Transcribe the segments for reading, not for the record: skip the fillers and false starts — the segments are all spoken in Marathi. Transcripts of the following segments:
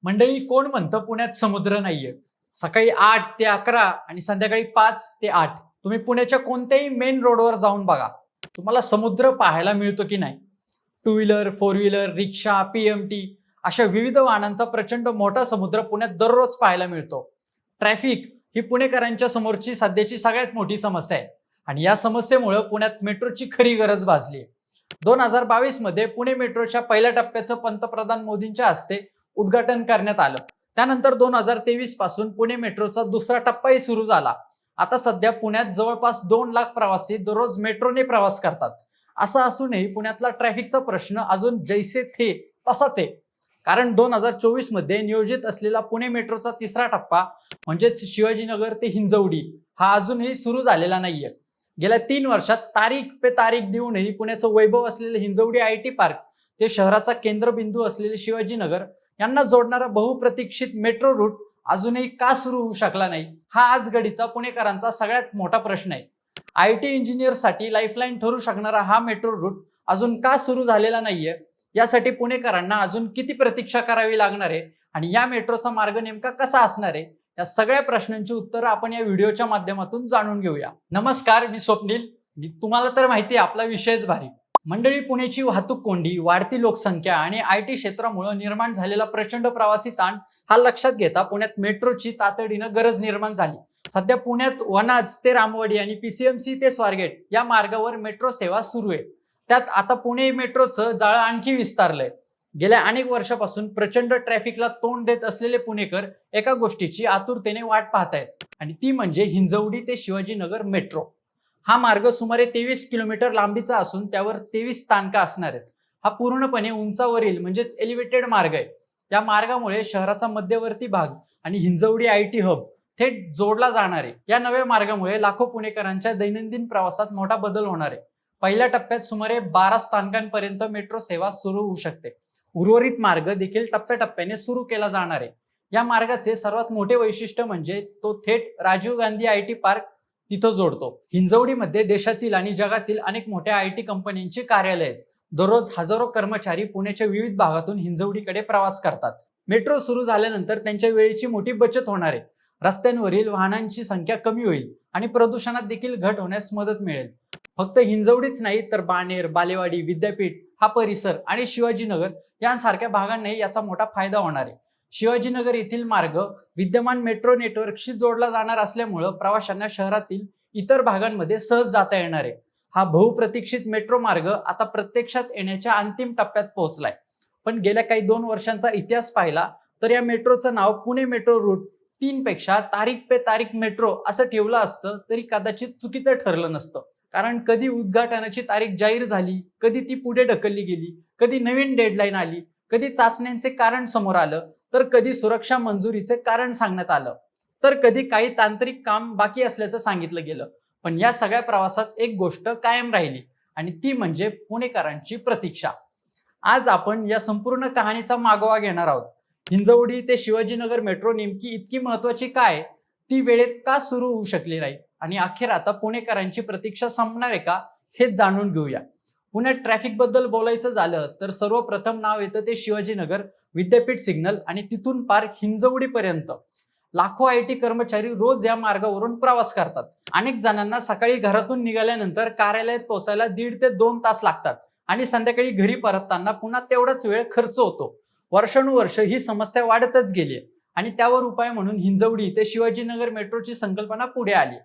मंडळी, कोण म्हणतं पुण्यात समुद्र नाहीये? सकाळी 8 ते 11 आणि संध्याकाळी 5 ते 8 तुम्ही पुण्याच्या कोणत्याही मेन रोडवर जाऊन बघा. तुम्हाला समुद्र पाहायला मिळतो की नाही? टू व्हीलर, फोर व्हीलर, रिक्षा, पीएमटी अशा विविध वाहनांचा प्रचंड मोठा समुद्र पुण्यात दररोज पाहायला मिळतो. ट्रॅफिक ही पुणेकरांच्या समोरची सध्याची सगळ्यात मोठी समस्या आहे आणि या समस्येमुळे पुण्यात मेट्रोची खरी गरज भासली आहे. 2022 मध्ये पुणे मेट्रोच्या पहिल्या टप्प्याचं पंतप्रधान मोदींच्या हस्ते उद्घाटन करण्यात आलं. त्यानंतर 2023 पासून पुणे मेट्रोचा दुसरा टप्पाही सुरू झाला. आता सध्या पुण्यात जवळपास 2 लाख प्रवासी दररोज मेट्रोने प्रवास करतात. असं असूनही पुण्यातला ट्रॅफिकचा प्रश्न अजून जैसे थे तसाच आहे. कारण 2024 मध्ये नियोजित असलेला पुणे मेट्रोचा तिसरा टप्पा म्हणजेच शिवाजीनगर ते हिंजवडी हा अजूनही सुरू झालेला नाहीये. गेल्या 3 वर्षात तारीख पे तारीख देऊनही पुण्याचं वैभव असलेलं हिंजवडी आयटी पार्क ते शहराचा केंद्रबिंदू असलेले शिवाजीनगर यांना जोडणारा बहुप्रतीक्षित मेट्रो रूट अजूनही का सुरू होऊ शकला नाही, हा आज घडीचा पुणेकरांचा सगळ्यात मोठा प्रश्न आहे. आयटी इंजिनियरसाठी लाईफलाईन ठरू शकणारा हा मेट्रो रूट अजून का सुरू झालेला नाहीये, यासाठी पुणेकरांना अजून किती प्रतीक्षा करावी लागणार आहे आणि या मेट्रोचा मार्ग नेमका कसा असणार आहे, या सगळ्या प्रश्नांची उत्तरं आपण या व्हिडिओच्या माध्यमातून जाणून घेऊया. नमस्कार, मी स्वप्नील. तुम्हाला तर माहिती आहे आपला विषयच भारी. मंडळी, पुण्याची वाहतूक कोंडी, वाढती लोकसंख्या आणि आयटी क्षेत्रामुळे निर्माण झालेला प्रचंड प्रवासी ताण हा लक्षात घेता पुण्यात मेट्रोची तातडीनं गरज निर्माण झाली. सध्या पुण्यात वनाज ते रामवाडी आणि पीसीएमसी ते स्वारगेट या मार्गावर मेट्रो सेवा सुरू आहे. त्यात आता पुणे मेट्रोचं जाळं आणखी विस्तारलंय. गेल्या अनेक वर्षापासून प्रचंड ट्रॅफिकला तोंड देत असलेले पुणेकर एका गोष्टीची आतुरतेने वाट पाहतायत आणि ती म्हणजे हिंजवडी ते शिवाजीनगर मेट्रो. हा मार्ग सुमारे 23 किलोमीटर लांबीचा असून त्यावर 23 स्थानका असणार आहेत. हा पूर्णपणे उंचावरील म्हणजेच एलिव्हेटेड मार्ग आहे. या मार्गामुळे शहराचा मध्यवर्ती भाग आणि हिंजवडी आयटी हब थेट जोडला जाणार आहे. या नव्या मार्गामुळे लाखो पुणेकरांच्या दैनंदिन प्रवासात मोठा बदल होणार आहे. पहिल्या टप्प्यात सुमारे 12 स्थानकांपर्यंत मेट्रो सेवा सुरू होऊ शकते. उर्वरित मार्ग देखील टप्प्याटप्प्याने सुरू केला जाणार आहे. या मार्गाचे सर्वात मोठे वैशिष्ट्य म्हणजे तो थेट राजीव गांधी आयटी पार्क तिथं जोडतो. हिंजवडीमध्ये देशातील आणि जगातील अनेक मोठ्या आयटी कंपन्यांची कार्यालय आहेत. दररोज हजारो कर्मचारी पुण्याच्या विविध भागातून हिंजवडीकडे प्रवास करतात. मेट्रो सुरू झाल्यानंतर त्यांच्या वेळेची मोठी बचत होणार आहे. रस्त्यांवरील वाहनांची संख्या कमी होईल आणि प्रदूषणात देखील घट होण्यास मदत मिळेल. फक्त हिंजवडीच नाही तर बाणेर, बालेवाडी, विद्यापीठ हा परिसर आणि शिवाजीनगर यांसारख्या भागांनाही याचा मोठा फायदा होणार आहे. शिवाजीनगर येथील मार्ग विद्यमान मेट्रो नेटवर्कशी जोडला जाणार असल्यामुळे प्रवाशांना शहरातील इतर भागांमध्ये सहज जाता येणार आहे. हा बहुप्रतीक्षित मेट्रो मार्ग आता प्रत्यक्षात येण्याच्या अंतिम टप्प्यात पोहोचलाय. पण गेल्या काही 2 वर्षांचा इतिहास पाहिला तर या मेट्रोचं नाव पुणे मेट्रो रूट 3 पेक्षा तारीख पे तारीख मेट्रो असं ठेवलं असतं तरी कदाचित चुकीचं ठरलं नसतं. कारण कधी उद्घाटनाची तारीख जाहीर झाली, कधी ती पुढे ढकलली गेली, कधी नवीन डेडलाईन आली, कधी चाचण्यांचे कारण समोर आलं, तर कधी सुरक्षा मंजुरीचे कारण सांगण्यात आलं, तर कधी काही तांत्रिक काम बाकी असल्याचं सांगितलं गेलं. पण या सगळ्या प्रवासात एक गोष्ट कायम राहिली आणि ती म्हणजे पुणेकरांची प्रतीक्षा. आज आपण या संपूर्ण कहाणीचा मागोवा घेणार आहोत. हिंजवडी ते शिवाजीनगर मेट्रो नेमकी इतकी महत्वाची काय, ती वेळेत का सुरू होऊ शकली नाही आणि अखेर आता पुणेकरांची प्रतीक्षा संपणार आहे का, हेच जाणून घेऊया. पुण्यात ट्रॅफिक बद्दल बोलायचं झालं तर सर्वप्रथम नाव येतं ते शिवाजीनगर, विद्यापीठ सिग्नल आणि तिथून पार हिंजवडीपर्यंत. लाखो आयटी कर्मचारी रोज या मार्गावरून प्रवास करतात. अनेक जणांना सकाळी घरातून निघाल्यानंतर कार्यालयात पोहोचायला 1.5 ते 2 तास लागतात आणि संध्याकाळी घरी परतताना पुन्हा तेवढाच वेळ खर्च होतो. वर्षानुवर्ष ही समस्या वाढतच गेली आणि त्यावर उपाय म्हणून हिंजवडी ते शिवाजीनगर मेट्रोची संकल्पना पुढे आली.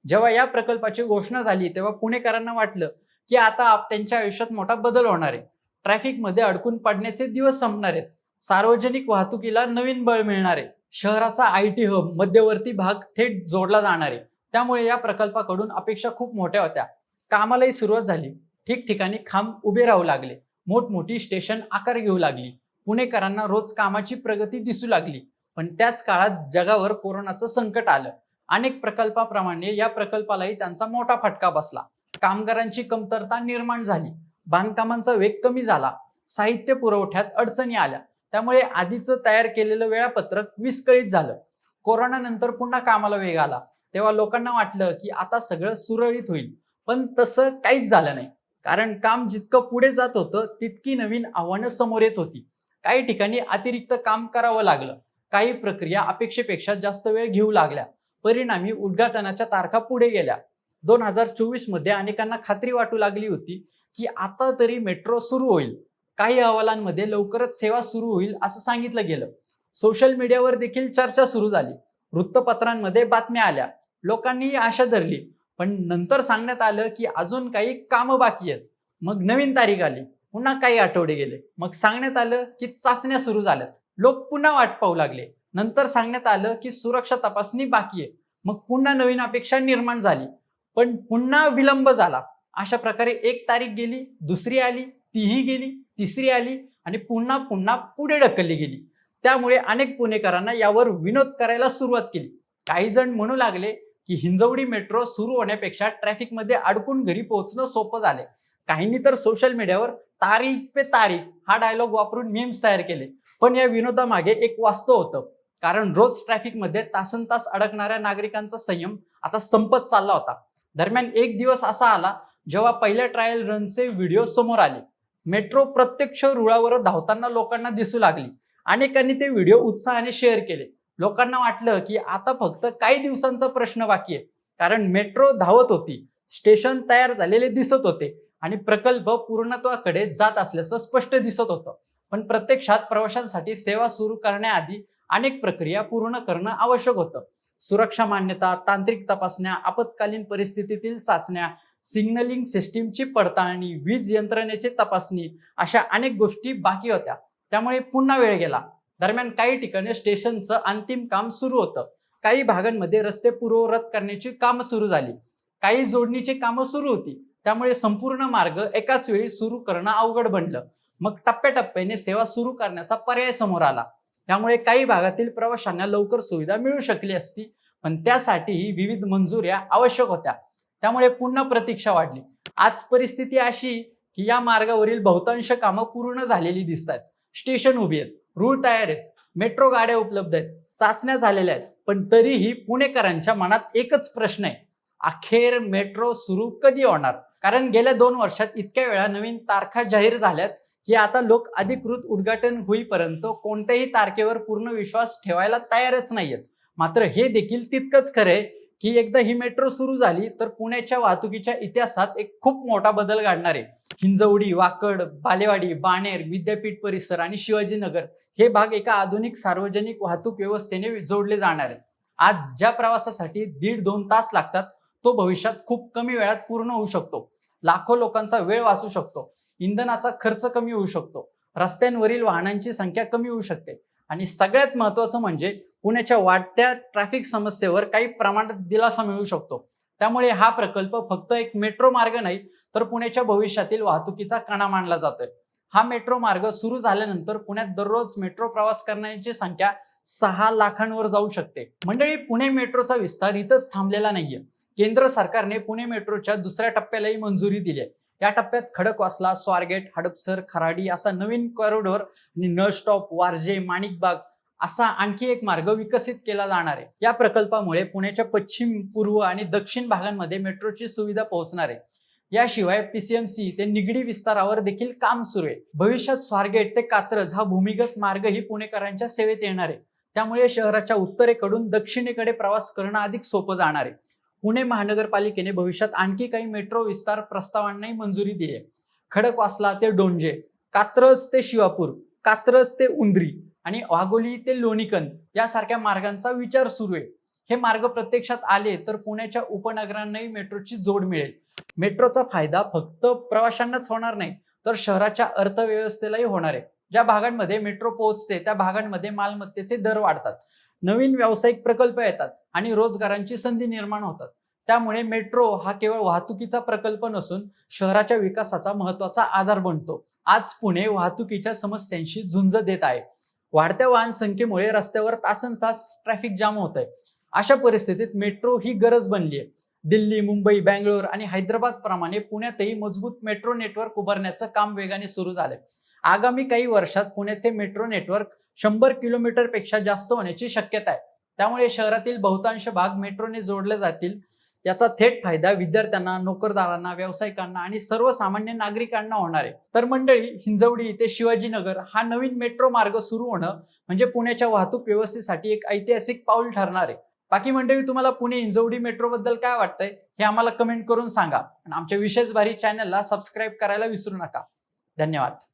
जेव्हा या प्रकल्पाची घोषणा झाली तेव्हा पुणेकरांना वाटलं की आता त्यांच्या आयुष्यात मोठा बदल होणार आहे. ट्रॅफिकमध्ये अडकून पडण्याचे दिवस संपणार आहेत. सार्वजनिक वाहतुकीला नवीन बळ मिळणार आहे. शहराचा आयटी हब मध्यवर्ती भाग थेट जोडला जाणार आहे. त्यामुळे या प्रकल्पाकडून अपेक्षा खूप मोठ्या होत्या. कामालाही सुरुवात झाली. ठिकठिकाणी खांब उभे राहू लागले. मोठमोठी स्टेशन आकार घेऊ लागली. पुणेकरांना रोज कामाची प्रगती दिसू लागली. पण त्याच काळात जगावर कोरोनाचं संकट आलं. अनेक प्रकल्पाप्रमाणे या प्रकल्पालाही त्यांचा मोठा फटका बसला. कामगारांची कमतरता निर्माण झाली. बांधकामांचा वेग कमी झाला. साहित्य पुरवठ्यात अडचणी आल्या. त्यामुळे आधीचं तयार केलेलं वेळापत्रक विस्कळीत झालं. कोरोना नंतर पुन्हा कामाला वेग आला. तेव्हा लोकांना वाटलं की आता सगळं सुरळीत होईल. पण तसं काहीच झालं नाही. कारण काम जितकं पुढे जात होतं तितकी नवीन आव्हानं समोर येत होती. काही ठिकाणी अतिरिक्त काम करावं लागलं, काही प्रक्रिया अपेक्षेपेक्षा जास्त वेळ घेऊ लागल्या. परिणामी उद्घाटनाच्या तारखा पुढे गेल्या. 2024 मध्ये अनेकांना खात्री वाटू लागली होती की आता तरी मेट्रो सुरू होईल. काही अहवालांमध्ये लवकरच सेवा सुरू होईल असं सांगितलं गेलं. सोशल मीडियावर देखील चर्चा सुरू झाली. वृत्तपत्रांमध्ये बातम्या आल्या. लोकांनी आशा धरली. पण नंतर सांगण्यात आलं की अजून काही कामं बाकी आहेत. मग नवीन तारीख आली. पुन्हा काही आठवडे गेले. मग सांगण्यात आलं की चाचण्या सुरू झाल्यात. लोक पुन्हा वाट पाहू लागले. नंतर सांगण्यात आलं की सुरक्षा तपासणी बाकी आहे. मग पुन्हा नवीन अपेक्षा निर्माण झाली. पण पुन्हा विलंब झाला. अशा प्रकारे एक तारीख गेली, दुसरी आली, तीही गेली, तिसरी आली आणि पुन्हा पुन्हा पुढे ढकलली गेली. त्यामुळे अनेक पुणेकरांना यावर विनोद करायला सुरुवात केली. काही जण म्हणू लागले की हिंजवडी मेट्रो सुरू होण्यापेक्षा ट्रॅफिकमध्ये अडकून घरी पोहोचणं सोपं झाले. काहींनी तर सोशल मीडियावर तारीख पे तारीख हा डायलॉग वापरून मीम्स तयार केले. पण या विनोदामागे एक वास्तव होतं. कारण रोज ट्रॅफिकमध्ये तासनतास अडकणाऱ्या नागरिकांचा संयम आता संपत चालला होता. दरम्यान एक दिवस असा आला जेव्हा पहिल्या ट्रायल रनचे व्हिडिओ समोर आले. मेट्रो प्रत्यक्ष रुळावर धावताना लोकांना दिसू लागली. अनेकांनी ते व्हिडिओ उत्साहाने शेअर केले. लोकांना वाटलं की आता फक्त काही दिवसांचा प्रश्न बाकी आहे. कारण मेट्रो धावत होती, स्टेशन तयार झालेले दिसत होते आणि प्रकल्प पूर्णत्वाकडे जात असल्याचं स्पष्ट दिसत होतं. पण प्रत्यक्षात प्रवाशांसाठी सेवा सुरू करण्याआधी अनेक प्रक्रिया पूर्ण करणं आवश्यक होतं. सुरक्षा मान्यता, तांत्रिक तपासण्या, आपत्कालीन परिस्थितीतील चाचण्या, सिग्नलिंग सिस्टीमची पडताळणी, वीज यंत्रणेची तपासणी अशा अनेक गोष्टी बाकी होत्या. त्यामुळे पुन्हा वेळ गेला. दरम्यान काही ठिकाणी स्टेशनचं अंतिम काम सुरू होतं. काही भागांमध्ये रस्ते पूर्ववत करण्याची कामं सुरू झाली. काही जोडणीची कामं सुरू होती. त्यामुळे संपूर्ण मार्ग एकाच वेळी सुरू करणं अवघड बनलं. मग टप्प्याटप्प्याने सेवा सुरू करण्याचा पर्याय समोर आला. त्यामुळे काही भागातील प्रवाशांना लवकर सुविधा मिळू शकली असती, पण त्यासाठीही विविध मंजुऱ्या आवश्यक होत्या. त्यामुळे पुन्हा प्रतीक्षा वाढली. आज परिस्थिती अशी की या मार्गावरील बहुतांश कामं पूर्ण झालेली दिसतात. स्टेशन उभी आहेत, रूळ तयार आहेत, मेट्रो गाड्या उपलब्ध आहेत, चाचण्या झालेल्या आहेत. पण तरीही पुणेकरांच्या मनात एकच प्रश्न आहे, अखेर मेट्रो सुरू कधी होणार? कारण गेल्या 2 वर्षात इतक्या वेळा नवीन तारखा जाहीर झाल्यात की आता लोक अधिकृत उद्घाटन होईपर्यंत कोणत्याही तारखेवर पूर्ण विश्वास ठेवायला तयारच नाहीयेत. मात्र हे देखील तितकंच खरं आहे की एकदा ही मेट्रो सुरू झाली तर पुण्याच्या वाहतुकीच्या इतिहासात एक खूप मोठा बदल घडणार आहे. हिंजवडी, वाकड, बालेवाडी, बाणेर, विद्यापीठ परिसर आणि शिवाजीनगर हे भाग एका आधुनिक सार्वजनिक वाहतूक व्यवस्थेने जोडले जाणार आहेत. आज ज्या प्रवासासाठी 1.5-2 तास लागतात तो भविष्यात खूप कमी वेळात पूर्ण होऊ शकतो. लाखो लोकांचा वेळ वाचू शकतो. इंधनाचा खर्च कमी होऊ शकतो. रस्त्यांवरील वाहनांची संख्या कमी होऊ शकते. आणि सगळ्यात महत्त्वाचं म्हणजे पुण्याच्या वाढत्या ट्रॅफिक समस्येवर काही प्रमाणात दिलासा मिळू शकतो. त्यामुळे हा प्रकल्प फक्त एक मेट्रो मार्ग नाही तर पुण्याच्या भविष्यातील वाहतुकीचा कणा मानला जातोय. हा मेट्रो मार्ग सुरू झाल्यानंतर पुण्यात दररोज मेट्रो प्रवास करण्याची संख्या 6 लाखांवर जाऊ शकते. मंडळी, पुणे मेट्रोचा विस्तार इथंच थांबलेला नाहीये. केंद्र सरकारने पुणे मेट्रोच्या दुसऱ्या टप्प्यालाही मंजुरी दिली आहे. या टप्प्यात खडकवासला, स्वारगेट, हडपसर, खराडी असा नवीन कॉरिडॉर आणि नळ स्टॉप, वारजे, माणिकबाग असा आणखी एक मार्ग विकसित केला जाणार आहे. या प्रकल्पामुळे पुण्याच्या पश्चिम, पूर्व आणि दक्षिण भागांमध्ये मेट्रोची सुविधा पोहोचणार आहे. याशिवाय पीसीएमसी ते निगडी विस्तारावर देखील काम सुरू आहे. भविष्यात स्वारगेट ते कात्रज हा भूमिगत मार्गही पुणेकरांच्या सेवेत येणार आहे. त्यामुळे शहराच्या उत्तरेकडून दक्षिणेकडे प्रवास करणं अधिक सोपं जाणार आहे. पुणे महानगरपालिकेने भविष्यात आणखी काही मेट्रो विस्तार प्रस्तावांनाही मंजुरी दिली आहे. खडकवासला ते डोंजे, कात्रज ते शिवापूर, कात्रज ते उंद्री आणि वाघोली ते लोणीकंद यासारख्या मार्गांचा विचार सुरू आहे. हे मार्ग प्रत्यक्षात आले तर पुण्याच्या उपनगरांनाही मेट्रोची जोड मिळेल. मेट्रोचा फायदा फक्त प्रवाशांनाच होणार नाही तर शहराच्या अर्थव्यवस्थेलाही होणार आहे. ज्या भागांमध्ये मेट्रो पोहोचते त्या भागांमध्ये मालमत्तेचे दर वाढतात, नवीन व्यावसायिक प्रकल्प येतात आणि रोजगारांची संधी निर्माण होतात. त्यामुळे मेट्रो हा केवळ वाहतुकीचा प्रकल्प नसून शहराच्या विकासाचा महत्त्वाचा आधार बनतो. आज पुणे वाहतुकीच्या समस्यांशी झुंज देत आहे. वाढत्या वाहन संख्येमुळे रस्त्यावर तासनतास ट्रॅफिक जाम होत आहे. अशा परिस्थितीत मेट्रो ही गरज बनली आहे. दिल्ली, मुंबई, बँगलोर आणि हैदराबाद प्रमाणे पुण्यातही मजबूत मेट्रो नेटवर्क उभारण्याचं काम वेगाने सुरू झालंय. आगामी काही वर्षात पुण्याचे मेट्रो नेटवर्क 100 किलोमीटरपेक्षा जास्त होण्याची शक्यता आहे. त्यामुळे शहरातील बहुतांश भाग मेट्रोने जोडले जातील. याचा थेट फायदा विद्यार्थ्यांना, नोकरदारांना, व्यावसायिकांना आणि सर्वसामान्य नागरिकांना होणार आहे. तर मंडळी, हिंजवडी ते शिवाजीनगर हा नवीन मेट्रो मार्ग सुरू होणं म्हणजे पुण्याच्या वाहतूक व्यवस्थेसाठी एक ऐतिहासिक पाऊल ठरणार आहे. बाकी मंडळी, तुम्हाला पुणे हिंजवडी मेट्रो बद्दल काय वाटतंय हे आम्हाला कमेंट करून सांगा आणि आमच्या विशेष भारी चॅनलला सबस्क्राईब करायला विसरू नका. धन्यवाद.